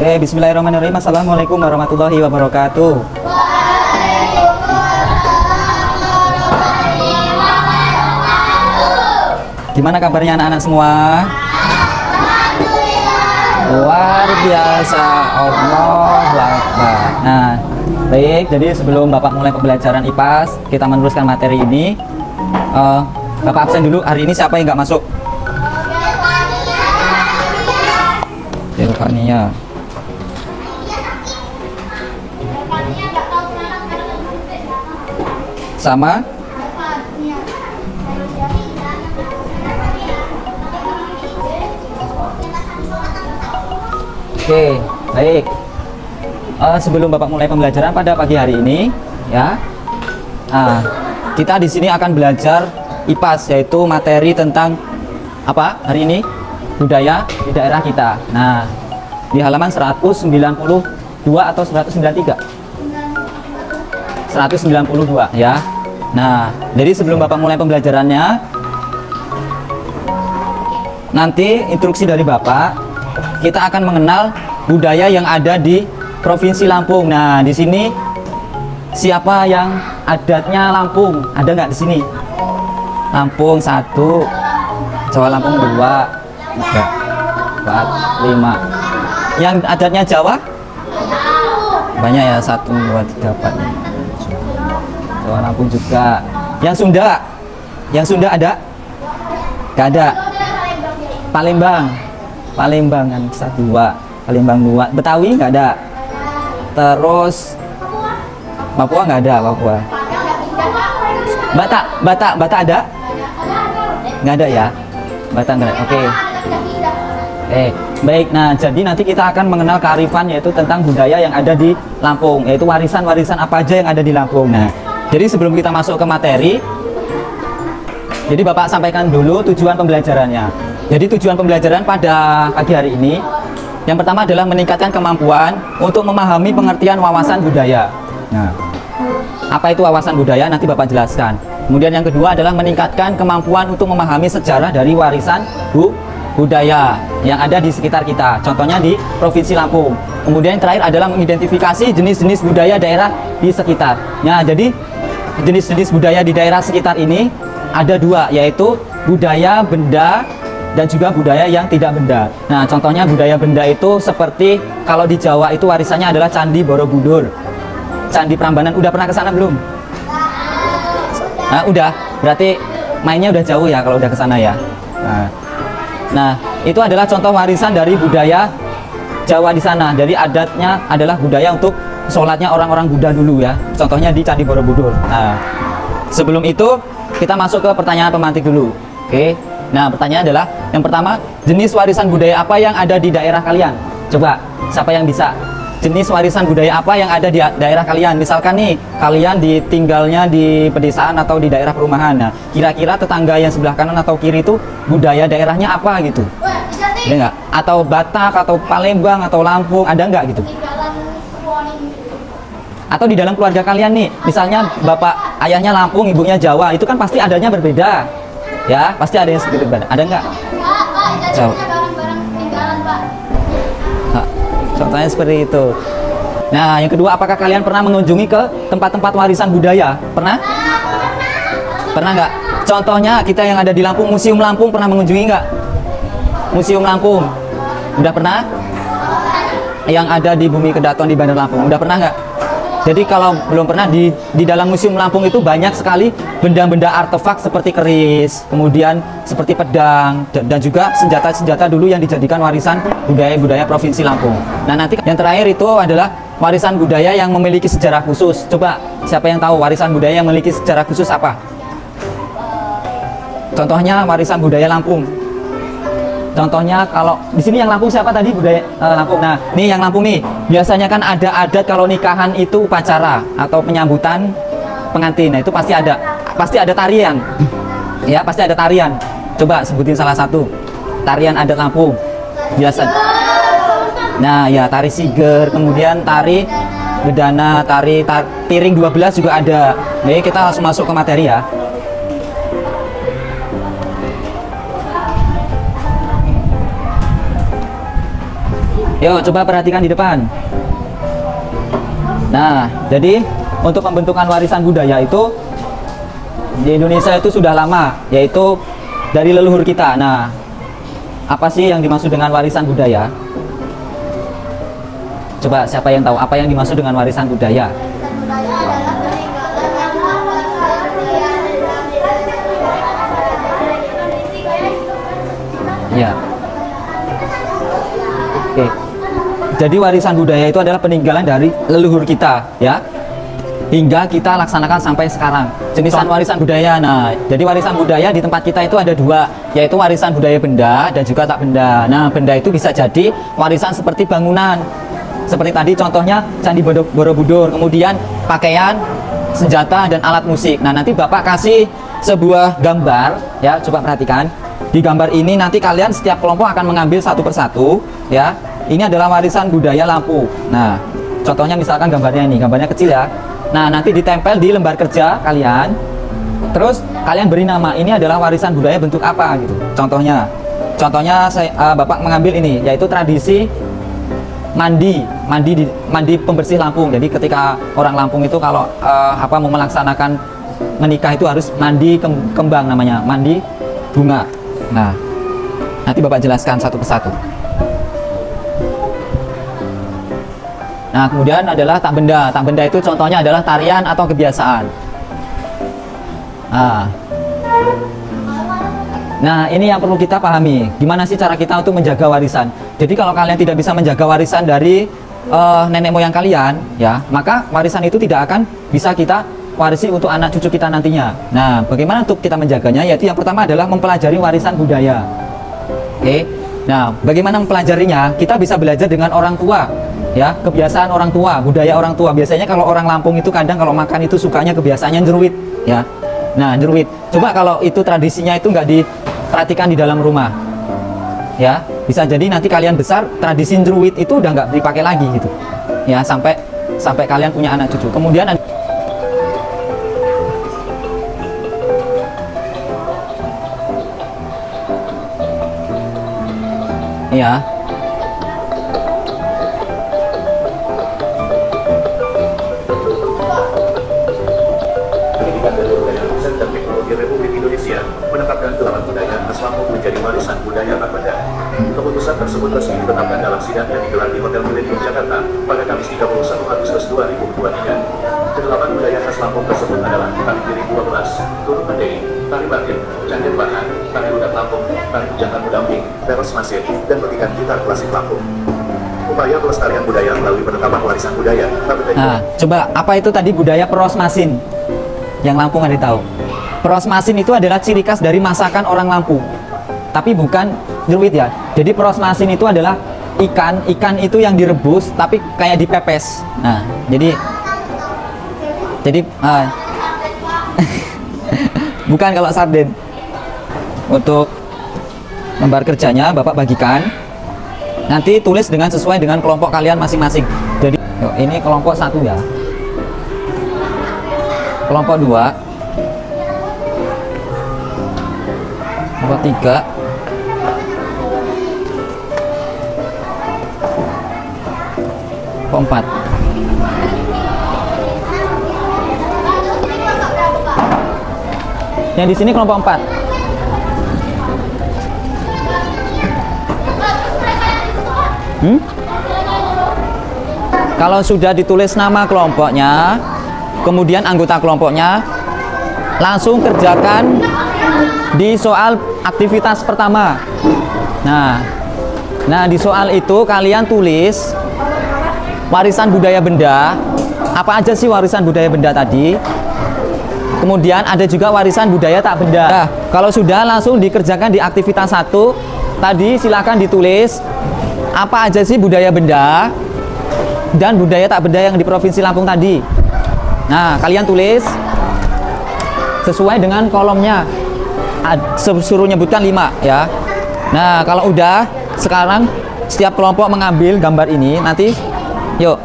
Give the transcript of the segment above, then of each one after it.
Oke, bismillahirrahmanirrahim. Assalamualaikum warahmatullahi wabarakatuh. Gimana kabarnya anak-anak semua? Luar biasa, Allahu Akbar. Nah, baik, jadi sebelum Bapak mulai pembelajaran IPAS, kita meneruskan materi ini. Bapak absen dulu, hari ini siapa yang nggak masuk? Irfania. Sama? Oke, baik. Sebelum Bapak mulai pembelajaran pada pagi hari ini, ya, kita di sini akan belajar IPAS, yaitu materi tentang apa hari ini? Budaya di daerah kita. Nah, di halaman 192 atau 193? 192 ya. Nah, jadi sebelum Bapak mulai pembelajarannya, nanti instruksi dari Bapak, kita akan mengenal budaya yang ada di Provinsi Lampung. Nah, di sini siapa yang adatnya Lampung? Ada nggak di sini? Lampung 1, Jawa Lampung 2, 3, 4, 5. Yang adatnya Jawa? Banyak ya, 1, 2, 3, 4, 5. Jawa Lampung juga. Yang Sunda? Yang Sunda ada? Gak ada. Palembang kan 1, 2. Palembang 2. Betawi nggak ada. Terus Papua nggak ada. Papua. Batak ada? Nggak ada ya. Batak nggak ada. Oke. Baik. Nah, jadi nanti kita akan mengenal kearifan, yaitu tentang budaya yang ada di Lampung, yaitu warisan-warisan apa aja yang ada di Lampung. Nah, jadi sebelum kita masuk ke materi, jadi Bapak sampaikan dulu tujuan pembelajarannya. Jadi tujuan pembelajaran pada pagi hari ini, yang pertama adalah meningkatkan kemampuan untuk memahami pengertian wawasan budaya. Nah, apa itu wawasan budaya? Nanti Bapak jelaskan. Kemudian yang kedua adalah meningkatkan kemampuan untuk memahami sejarah dari warisan budaya yang ada di sekitar kita. Contohnya di Provinsi Lampung. Kemudian yang terakhir adalah mengidentifikasi jenis-jenis budaya daerah di sekitar. Nah, jadi jenis-jenis budaya di daerah sekitar ini ada dua, yaitu budaya benda dan juga budaya yang tidak benda. Nah, contohnya budaya benda itu seperti kalau di Jawa itu warisannya adalah Candi Borobudur, Candi Prambanan. Udah pernah ke sana belum? Nah, udah. Berarti mainnya udah jauh ya kalau udah ke sana ya. Nah, itu adalah contoh warisan dari budaya Jawa di sana. Jadi adatnya adalah budaya untuk sholatnya orang-orang Buddha dulu ya. Contohnya di Candi Borobudur. Nah, sebelum itu kita masuk ke pertanyaan pemantik dulu. Oke. Nah, pertanyaan adalah yang pertama, jenis warisan budaya apa yang ada di daerah kalian? Coba, siapa yang bisa? Jenis warisan budaya apa yang ada di daerah kalian? Misalkan nih, kalian tinggalnya di pedesaan atau di daerah perumahan. Nah, kira-kira tetangga yang sebelah kanan atau kiri itu budaya daerahnya apa gitu? Ada nggak? Atau Batak, atau Palembang, atau Lampung, ada nggak gitu? Atau di dalam keluarga kalian nih, misalnya bapak ayahnya Lampung, ibunya Jawa, itu kan pasti adanya berbeda. Ya, pasti ada yang sedikit berbeda. Ada nggak? Contohnya seperti itu. Nah, yang kedua, apakah kalian pernah mengunjungi ke tempat-tempat warisan budaya? Pernah? Pernah nggak? Contohnya kita yang ada di Lampung, Museum Lampung, pernah mengunjungi nggak? Museum Lampung, udah pernah? Yang ada di Bumi Kedaton di Bandar Lampung, udah pernah nggak? Jadi kalau belum pernah, di dalam Museum Lampung itu banyak sekali benda-benda artefak seperti keris, kemudian seperti pedang, dan juga senjata-senjata dulu yang dijadikan warisan budaya-budaya Provinsi Lampung. Nah, nanti yang terakhir itu adalah warisan budaya yang memiliki sejarah khusus. Coba, siapa yang tahu warisan budaya yang memiliki sejarah khusus apa? Contohnya warisan budaya Lampung. Contohnya kalau di sini yang Lampung siapa tadi budaya Lampung. Nah, nih yang Lampung nih, biasanya kan ada adat kalau nikahan itu upacara atau penyambutan pengantin. Nah, itu pasti ada tarian. Ya, pasti ada tarian. Coba sebutin salah satu tarian adat Lampung. Biasa. Nah, ya tari siger, kemudian tari bedana, tari piring 12 juga ada. Jadi kita langsung masuk ke materi ya. Yuk, coba perhatikan di depan. Nah, jadi untuk pembentukan warisan budaya itu di Indonesia itu sudah lama, yaitu dari leluhur kita. Nah, apa sih yang dimaksud dengan warisan budaya? Coba siapa yang tahu apa yang dimaksud dengan warisan budaya? Ya. Oke. Jadi warisan budaya itu adalah peninggalan dari leluhur kita, ya. Hingga kita laksanakan sampai sekarang. Jenisan warisan budaya. Nah, jadi warisan budaya di tempat kita itu ada dua, yaitu warisan budaya benda dan juga tak benda. Nah, benda itu bisa jadi warisan seperti bangunan. Seperti tadi contohnya Candi Borobudur, kemudian pakaian, senjata dan alat musik. Nah, nanti Bapak kasih sebuah gambar, ya, coba perhatikan. Di gambar ini nanti kalian setiap kelompok akan mengambil satu persatu, ya. Ini adalah warisan budaya Lampung. Nah, contohnya misalkan gambarnya ini, gambarnya kecil ya. Nah, nanti ditempel di lembar kerja kalian. Terus kalian beri nama, ini adalah warisan budaya bentuk apa gitu. Contohnya Bapak mengambil ini, yaitu tradisi mandi pembersih Lampung. Jadi ketika orang Lampung itu kalau mau melaksanakan menikah itu harus mandi kembang, namanya mandi bunga. Nah, nanti Bapak jelaskan satu persatu. Nah, kemudian adalah tak benda. Tak benda itu contohnya adalah tarian atau kebiasaan. Nah, ini yang perlu kita pahami. Gimana sih cara kita untuk menjaga warisan? Jadi kalau kalian tidak bisa menjaga warisan dari nenek moyang kalian, ya, maka warisan itu tidak akan bisa kita warisi untuk anak cucu kita nantinya. Nah, bagaimana untuk kita menjaganya? Yaitu yang pertama adalah mempelajari warisan budaya. Oke. Nah, bagaimana mempelajarinya? Kita bisa belajar dengan orang tua. Ya, kebiasaan orang tua, budaya orang tua. Biasanya kalau orang Lampung itu kadang kalau makan itu sukanya kebiasaannya njeruit, ya. Nah, njeruit. Coba kalau itu tradisinya itu nggak diperhatikan di dalam rumah, ya, bisa jadi nanti kalian besar tradisi njeruit itu udah nggak dipakai lagi gitu, ya, sampai kalian punya anak cucu. Kemudian ya. Republik Indonesia menetapkan 8 budaya khas Lampung menjadi warisan budaya tak benda. Keputusan tersebut resmi ditetapkan dalam sidang yang digelar di Hotel Millennium Jakarta pada Kamis 31 Agustus 2023. Kedelapan budaya khas Lampung tersebut adalah tari piring 12, turun mendei, tari batin, candet bahan, tari udat Lampung, tari pujangan mudamping, teros masin, dan petikan gitar klasik Lampung. Upaya pelestarian budaya melalui penetapan warisan budaya tak benda. Nah, coba apa itu tadi budaya peros masin? Yang Lampung ada tahu? Peros masin itu adalah ciri khas dari masakan orang Lampung, tapi bukan nyeruit ya. Jadi peros masin itu adalah ikan itu yang direbus tapi kayak dipepes. Nah, jadi bukan kalau sarden. Untuk lembar kerjanya Bapak bagikan, nanti tulis dengan sesuai dengan kelompok kalian masing-masing. Jadi ini kelompok 1 ya, kelompok 2, kelompok 3, kelompok 4. Yang di sini kelompok 4. Kalau sudah ditulis nama kelompoknya, kemudian anggota kelompoknya, langsung kerjakan di soal aktivitas pertama. Nah, di soal itu kalian tulis warisan budaya benda. Apa aja sih warisan budaya benda tadi? Kemudian ada juga warisan budaya tak benda. Nah, kalau sudah langsung dikerjakan di aktivitas 1. Tadi silakan ditulis apa aja sih budaya benda dan budaya tak benda yang di Provinsi Lampung tadi. Nah, kalian tulis sesuai dengan kolomnya. Suruh nyebutkan 5 ya. Nah, kalau udah, sekarang setiap kelompok mengambil gambar ini. Nanti yuk,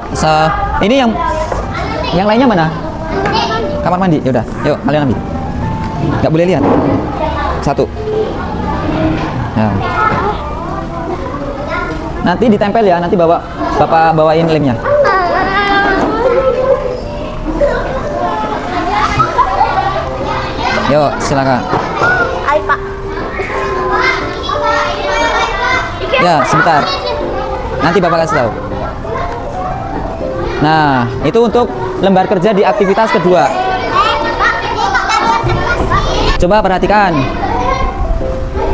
ini yang lainnya mana? Kamar mandi. Yaudah, yuk kalian ambil. Nggak boleh lihat. 1. Nah. Nanti ditempel ya, nanti Bapak bawain lemnya. Yuk, silakan. Hai, Pak. Ya, sebentar. Nanti Bapak kasih tahu. Nah, itu untuk lembar kerja di aktivitas kedua. Coba perhatikan.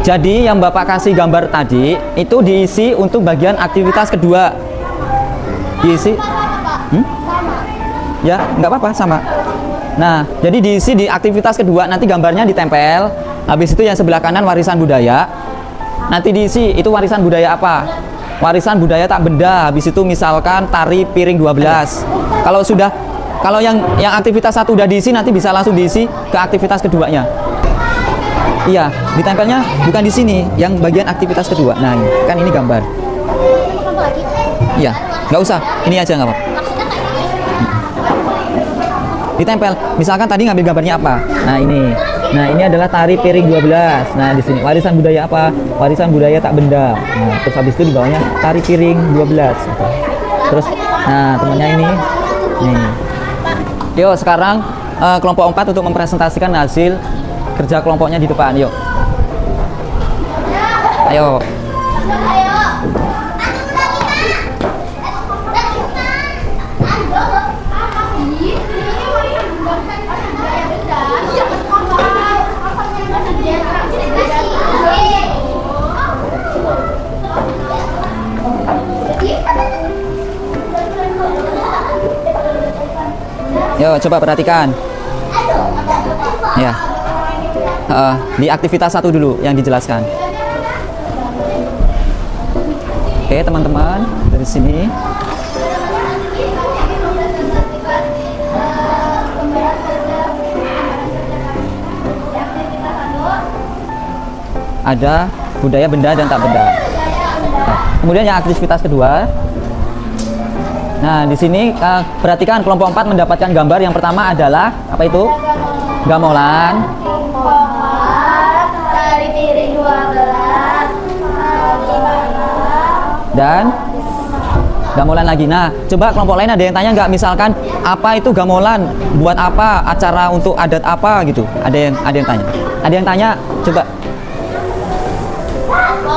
Jadi yang Bapak kasih gambar tadi itu diisi untuk bagian aktivitas kedua. Diisi? Ya, nggak apa-apa, sama. Nah, jadi diisi di aktivitas kedua, nanti gambarnya ditempel. Habis itu yang sebelah kanan warisan budaya. Nanti diisi itu warisan budaya apa? Warisan budaya tak benda. Habis itu misalkan tari piring 12. Kalau yang aktivitas satu udah diisi, nanti bisa langsung diisi ke aktivitas keduanya. Iya, ditempelnya bukan di sini, yang bagian aktivitas kedua. Nah, kan ini gambar. Iya, nggak usah, ini aja nggak apa-apa. Ditempel, misalkan tadi ngambil gambarnya apa? Nah ini adalah tari piring 12. Nah di sini warisan budaya apa? Warisan budaya tak benda. Nah terus habis itu di bawahnya tari piring 12. Terus, nah temannya ini, nih. Yuk sekarang kelompok 4 untuk mempresentasikan hasil kerja kelompoknya di depan. Yuk. Ayo. Yo, coba perhatikan. Ya. Di aktivitas satu dulu yang dijelaskan. Oke, teman-teman, dari sini. Ada budaya benda dan tak benda. Nah, kemudian yang aktivitas kedua. Nah, di sini perhatikan kelompok 4 mendapatkan gambar yang pertama adalah apa itu? Gamelan. Tari piring 12. Dan gamelan lagi. Nah, coba kelompok lain ada yang tanya nggak? Misalkan apa itu gamelan? Buat apa? Acara untuk adat apa gitu? Ada yang tanya. Ada yang tanya? Coba.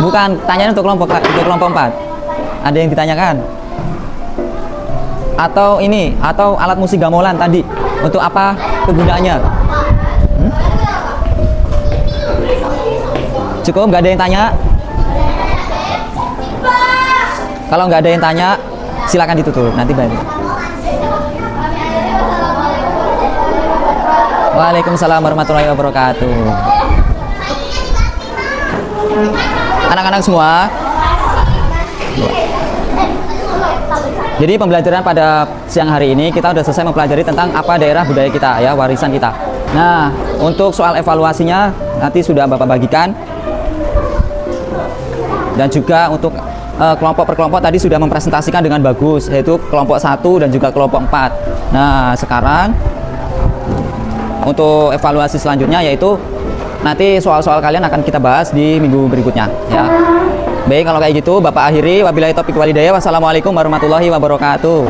Bukan, tanyanya untuk kelompok 4. Ada yang ditanyakan? Atau ini, atau alat musik gamelan tadi untuk apa kegunaannya? Cukup, nggak ada yang tanya? Kalau nggak ada yang tanya, silakan ditutup, nanti balik. Waalaikumsalam warahmatullahi wabarakatuh. Anak-anak semua. Jadi pembelajaran pada siang hari ini kita sudah selesai mempelajari tentang apa daerah budaya kita ya, warisan kita. Nah, untuk soal evaluasinya nanti sudah Bapak bagikan. Dan juga untuk kelompok per kelompok tadi sudah mempresentasikan dengan bagus, yaitu kelompok 1 dan juga kelompok 4. Nah, sekarang untuk evaluasi selanjutnya yaitu nanti soal-soal kalian akan kita bahas di minggu berikutnya ya. Baik, kalau kayak gitu Bapak akhiri, wabillahi taufiq walhidayah. Wassalamualaikum warahmatullahi wabarakatuh.